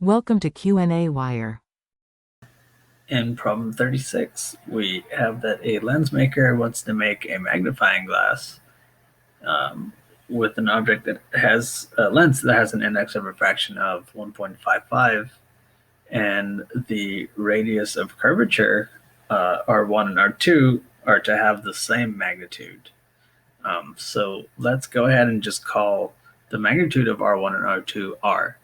Welcome to qnawire. In problem 36, we have that a lensmaker wants to make a magnifying glass with an object that has a lens that has an index of refraction of 1.55 and the radius of curvature, R1 and R2, are to have the same magnitude. So let's go ahead and just call the magnitude of R1 and R2 R.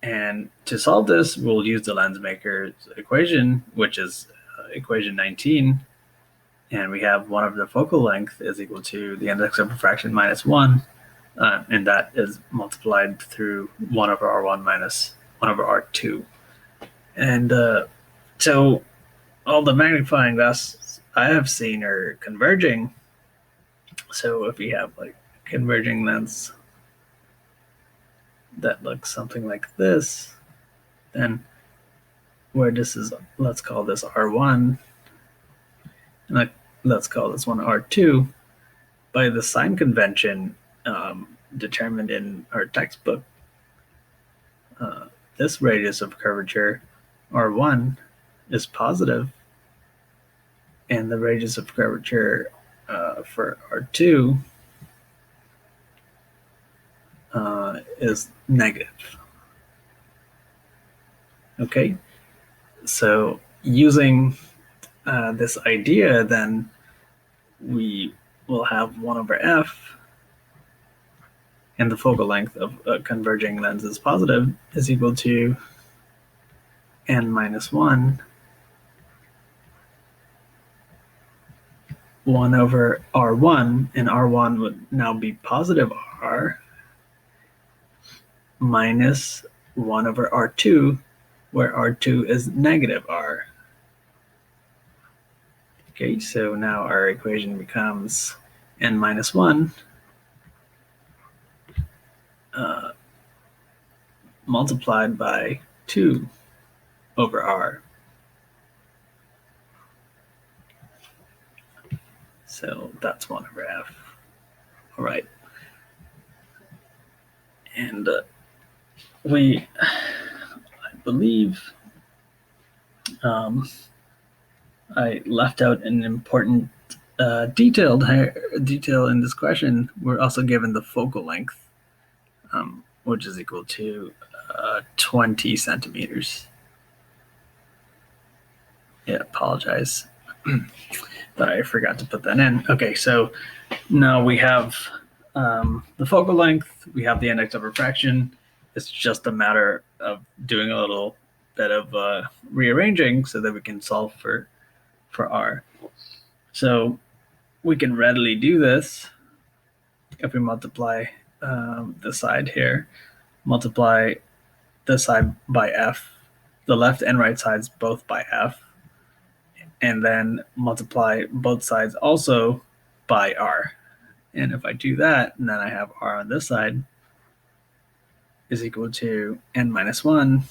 And to solve this, we'll use the lensmaker's equation, which is equation 19. And we have 1 over the focal length is equal to the index of refraction minus 1. And that is multiplied through 1 over R1 minus 1 over R2. And so all the magnifying glasses I have seen are converging. So if we have like converging lens that looks something like this, then where this is, let's call this R1, and let's call this one R2, by the sign convention determined in our textbook, this radius of curvature, R1, is positive, and the radius of curvature for R2 is negative. Okay, so using this idea, then we will have 1 over f, and the focal length of a converging lens is positive, is equal to n minus 1 over R1, and R1 would now be positive R, minus 1 over R2, where R2 is negative R. Okay, so now our equation becomes n minus 1 multiplied by 2 over R. So that's 1 over f. All right. And I believe I left out an important detail in this question. We're also given the focal length, which is equal to 20 centimeters. Yeah, apologize, but I forgot to put that in. Okay, so now we have the focal length, we have the index of refraction. It's just a matter of doing a little bit of rearranging so that we can solve for R. So we can readily do this if we multiply the side here, multiply the side by f, the left and right sides both by f, and then multiply both sides also by r. And if I do that, and then I have r on this side is equal to n minus 1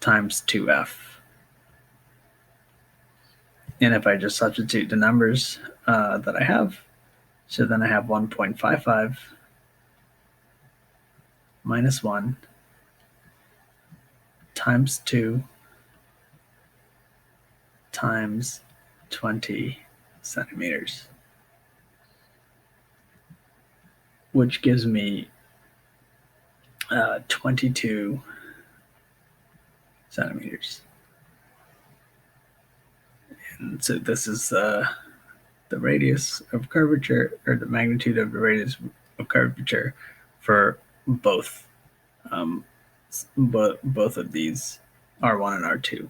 times 2f. And if I just substitute the numbers that I have, so then I have 1.55 minus 1 times 2 times 20 centimeters, which gives me 22 centimeters. And so this is the radius of curvature, or the magnitude of the radius of curvature for both of these R1 and R2.